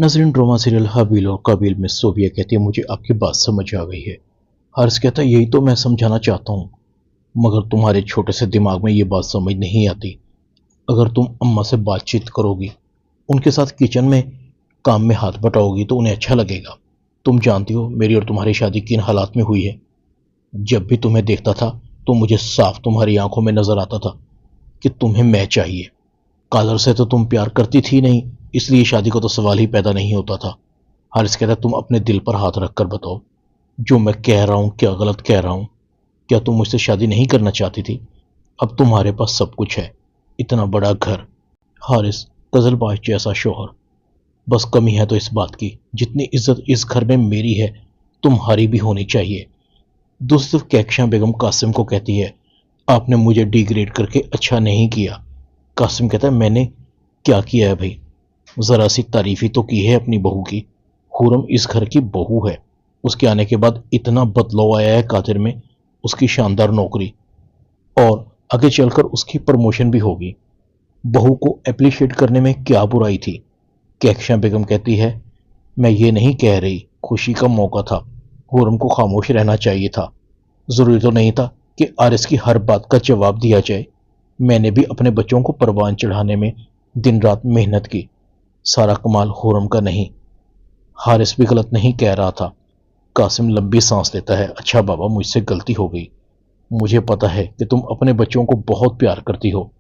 नाज़रीन, drama serial हाबिल और काबिल में सोबिया कहती है, मुझे आपकी बात समझ आ गई है। हारिस कहता है, यही तो मैं समझाना चाहता हूँ, मगर तुम्हारे छोटे से दिमाग में ये बात समझ नहीं आती। अगर तुम अम्मा से बातचीत करोगी, उनके साथ किचन में काम में हाथ बटाओगी तो उन्हें अच्छा लगेगा। तुम जानती हो मेरी और तुम्हारी शादी किन हालात में हुई है। जब भी तुम्हें देखता था तो मुझे साफ तुम्हारी आंखों में नजर आता था कि तुम्हें मैं चाहिए। कादर से तो तुम प्यार करती थी नहीं, इसलिए शादी का तो सवाल ही पैदा नहीं होता था। हारिस कहता, तुम अपने दिल पर हाथ रखकर बताओ, जो मैं कह रहा हूँ क्या गलत कह रहा हूँ? क्या तुम मुझसे शादी नहीं करना चाहती थी? अब तुम्हारे पास सब कुछ है, इतना बड़ा घर, हारिस गजलबाज जैसा शोहर। बस कमी है तो इस बात की, जितनी इज्जत इस घर में मेरी है तुम्हारी भी होनी चाहिए। दूसरी तरफ कैकशा बेगम कासिम को कहती है, आपने मुझे डिग्रेड करके अच्छा नहीं किया। कासिम कहता है, मैंने क्या किया है भाई? जरा सी तारीफ ही तो की है अपनी बहू की। खुरम इस घर की बहू है। उसके आने के बाद इतना बदलाव आया है कादिर में, उसकी शानदार नौकरी, और आगे चलकर उसकी प्रमोशन भी होगी। बहू को अप्रिशिएट करने में क्या बुराई थी? कैकशा बेगम कहती है, मैं ये नहीं कह रही, खुशी का मौका था, खुरम को खामोश रहना चाहिए था। जरूरी तो नहीं था कि आरिस की हर बात का जवाब दिया जाए। मैंने भी अपने बच्चों को परवान चढ़ाने में दिन रात मेहनत की। सारा कमाल खुरम का नहीं। हारिस भी गलत नहीं कह रहा था। कासिम लंबी सांस लेता है, अच्छा बाबा, मुझसे गलती हो गई। मुझे पता है कि तुम अपने बच्चों को बहुत प्यार करती हो,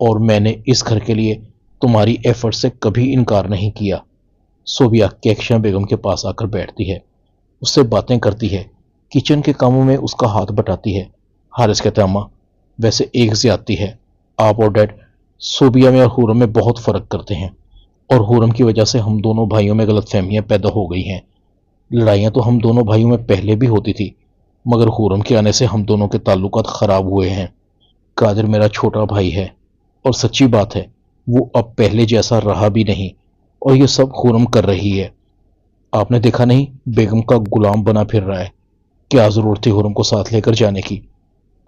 और मैंने इस घर के लिए तुम्हारी एफर्ट से कभी इनकार नहीं किया। सोबिया कैकशा बेगम के पास आकर बैठती है, उससे बातें करती है, किचन के कामों में उसका हाथ बटाती है। हारिस कहता है, अम्मा, वैसे एक ज्यादती है, आप और डैड सोबिया में और हुरम में बहुत फर्क करते हैं, और हुरम की वजह से हम दोनों भाइयों में गलतफहमियां पैदा हो गई हैं। लड़ाइयां तो हम दोनों भाइयों में पहले भी होती थी, मगर हुरम के आने से हम दोनों के ताल्लुकात खराब हुए हैं। कादिर मेरा छोटा भाई है, और सच्ची बात है वो अब पहले जैसा रहा भी नहीं, और ये सब हुरम कर रही है। आपने देखा नहीं, बेगम का गुलाम बना फिर रहा है। क्या जरूरत थी हुरम को साथ लेकर जाने की?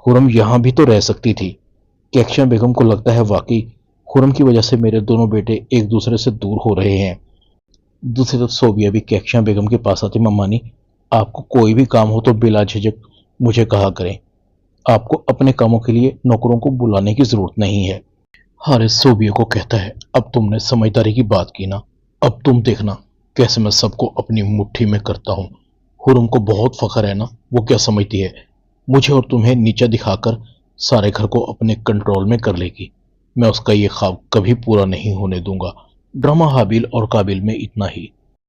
हुरम यहां भी तो रह सकती थी। कैकशा बेगम को लगता है वाकई खुरम की वजह से मेरे दोनों बेटे एक दूसरे से दूर हो रहे हैं। दूसरी तरफ सोबिया भी कैकशा बेगम के पास आती, मम्मानी, आपको कोई भी काम हो तो बिला झिझक मुझे कहा करें। आपको अपने कामों के लिए नौकरों को बुलाने की जरूरत नहीं है। हारिस सोबिया को कहता है, अब तुमने समझदारी की बात की ना, अब तुम देखना कैसे मैं सबको अपनी मुट्ठी में करता हूँ। हुरम को बहुत फख्र है ना, वो क्या समझती है, मुझे और तुम्हें नीचा दिखाकर सारे घर को अपने कंट्रोल में कर लेगी। मैं उसका ये ख्वाब कभी पूरा नहीं होने दूंगा। ड्रामा हाबिल और काबिल में इतना ही।